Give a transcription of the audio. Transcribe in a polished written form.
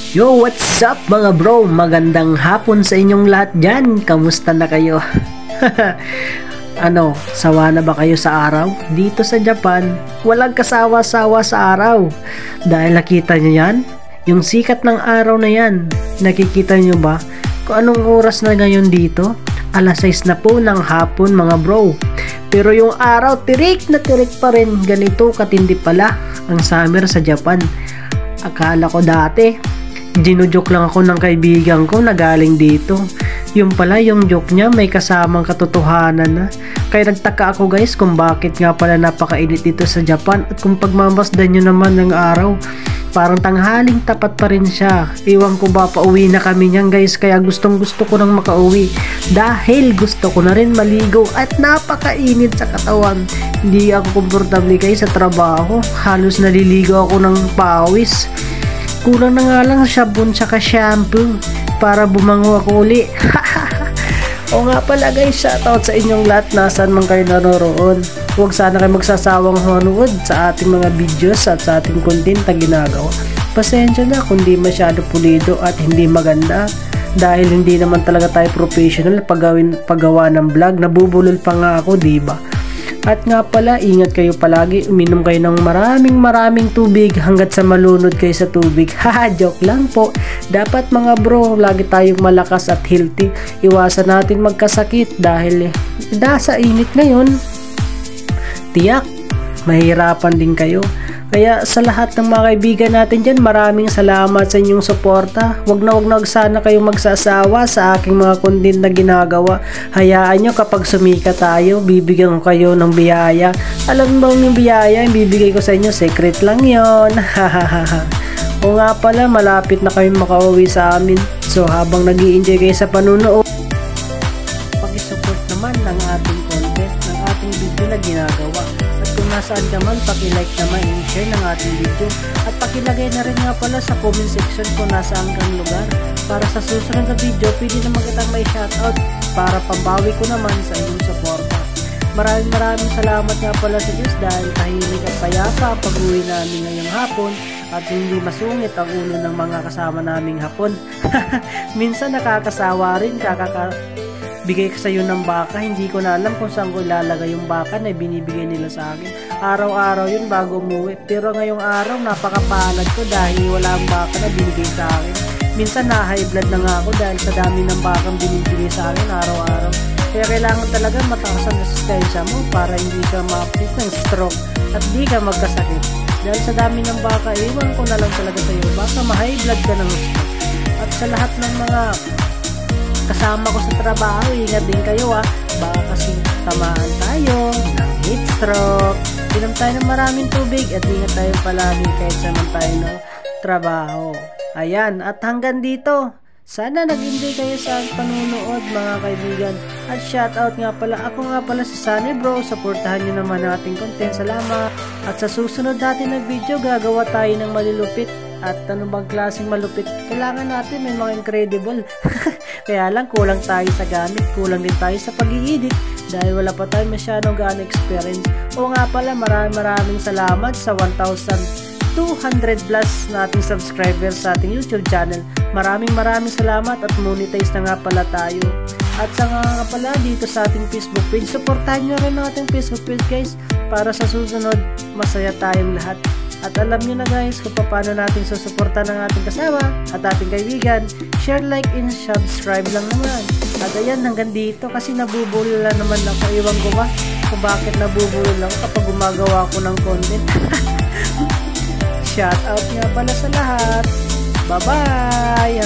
Yo, what's up mga bro? Magandang hapon sa inyong lahat dyan. Kamusta na kayo? Sawa na ba kayo sa araw? Dito sa Japan, walang kasawa-sawa sa araw. Dahil nakita nyo yan? Yung sikat ng araw na yan. Nakikita nyo ba? Kung anong oras na ngayon dito? Alas 6 na po ng hapon mga bro. Pero yung araw, tirik na tirik pa rin. Ganito katindi pala ang summer sa Japan. Akala ko dati, ginujoke lang ako ng kaibigan ko na galing dito. Yung pala yung joke niya may kasamang katotohanan na. Kaya nagtaka ako guys kung bakit nga pala napakainit dito sa Japan. At kung pagmamasdan nyo naman ng araw, parang tanghaling tapat pa rin siya. Iwan ko ba pauwi na kami niyan guys. Kaya gustong gusto ko nang makauwi. Dahil gusto ko na rin maligo at napakainit sa katawan. Hindi ako komportable guys sa trabaho. Halos naliligo ako ng pawis. Kulang na nga lang sabon saka shampoo para bumango ako uli. O nga pala guys, shoutout sa inyong lahat nasaan man kayo naroroon. Huwag sana kayo magsasawang manood sa ating mga videos at sa ating content na ginagawa. Pasensya na kung di masyado pulido at hindi maganda. Dahil hindi naman talaga tayo professional paggawa ng vlog. Nabubulol pa nga ako, diba? At nga pala, ingat kayo palagi, uminom kayo ng maraming tubig hanggat sa malunod kayo sa tubig. Haha, joke lang po. Dapat mga bro, lagi tayong malakas at healthy. Iwasan natin magkasakit dahil sa init ngayon, tiyak, mahirapan din kayo. Kaya sa lahat ng mga kaibigan natin dyan, maraming salamat sa inyong suporta. Wag na sana kayong magsasawa sa aking mga content na ginagawa. Hayaan nyo kapag sumika tayo, bibigyan ko kayo ng biyaya. Alam mo yung biyaya, yung bibigay ko sa inyo, secret lang yon. O nga pala, malapit na kayong makauwi sa amin. So habang nag-i-enjoy kayo sa panunood, pag-support naman ng ating content, ng ating video na ginagawa. Kung nasaan ka man, paki-like naman and share ng ating video. At pakilagay na rin nga pala sa comment section kung nasaan kang lugar. Para sa susunod na video, pwede naman kitang may shoutout para pambawi ko naman sa inyong suporta. Maraming salamat nga pala sa Diyos dahil tahimik at payapa ang pag-uwi namin ngayong hapon at hindi masungit ang ulo ng mga kasama naming hapon. Minsan nakakasawa rin, bigay ka sa'yo ng baka, hindi ko na alam kung saan ko ilalagay yung baka na binibigay nila sa akin. Araw-araw yun bago umuwi. Pero ngayong araw, napakapalad ko dahil wala ang baka na binigay sa akin. Minsan na-high blood na nga ako dahil sa dami ng bakang binibigay sa akin araw-araw. Kaya kailangan talaga mataas ang resistensya mo para hindi ka ma-apit ng stroke at hindi ka magkasakit. Dahil sa dami ng baka, iwan ko na lang talaga sa'yo. Baka ma-high blood ka ng stroke. At sa lahat ng mga kasama ko sa trabaho, ingat din kayo baka kasi tamaan tayo ng heat stroke. Inom tayo ng maraming tubig at ingat tayo palagi kahit saan tayo ng trabaho. Ayan, at hanggang dito, sana nag-enjoy kayo sa panunood mga kaibigan. At shoutout nga pala, ako nga pala si Sunny Bro. Supportahan nyo naman ang ating content. Salamat. At sa susunod natin na video, gagawa tayo ng malulupit. At ano bang klaseng malupit? Kailangan natin may mga incredible. Kaya lang kulang tayo sa gamit, kulang din tayo sa pag-i-edit dahil wala pa tayo masyadong gaano experience. O nga pala, maraming salamat sa 1,200 plus nating subscribers sa ating YouTube channel. Maraming salamat at monetize na nga pala tayo. At sa nga pala dito sa ating Facebook page, supportahan nyo rin ang ating Facebook page guys para sa susunod masaya tayong lahat. At alam nyo na guys kung paano natin susuporta ng ating kasama at ating kaibigan. Share, like, and subscribe lang naman. At ayan, hanggang dito kasi nabubulol lang naman ako. Iwan ko ba kung bakit nabubulol lang kapag gumagawa ko ng content. Shout out nga pala sa lahat. Bye-bye!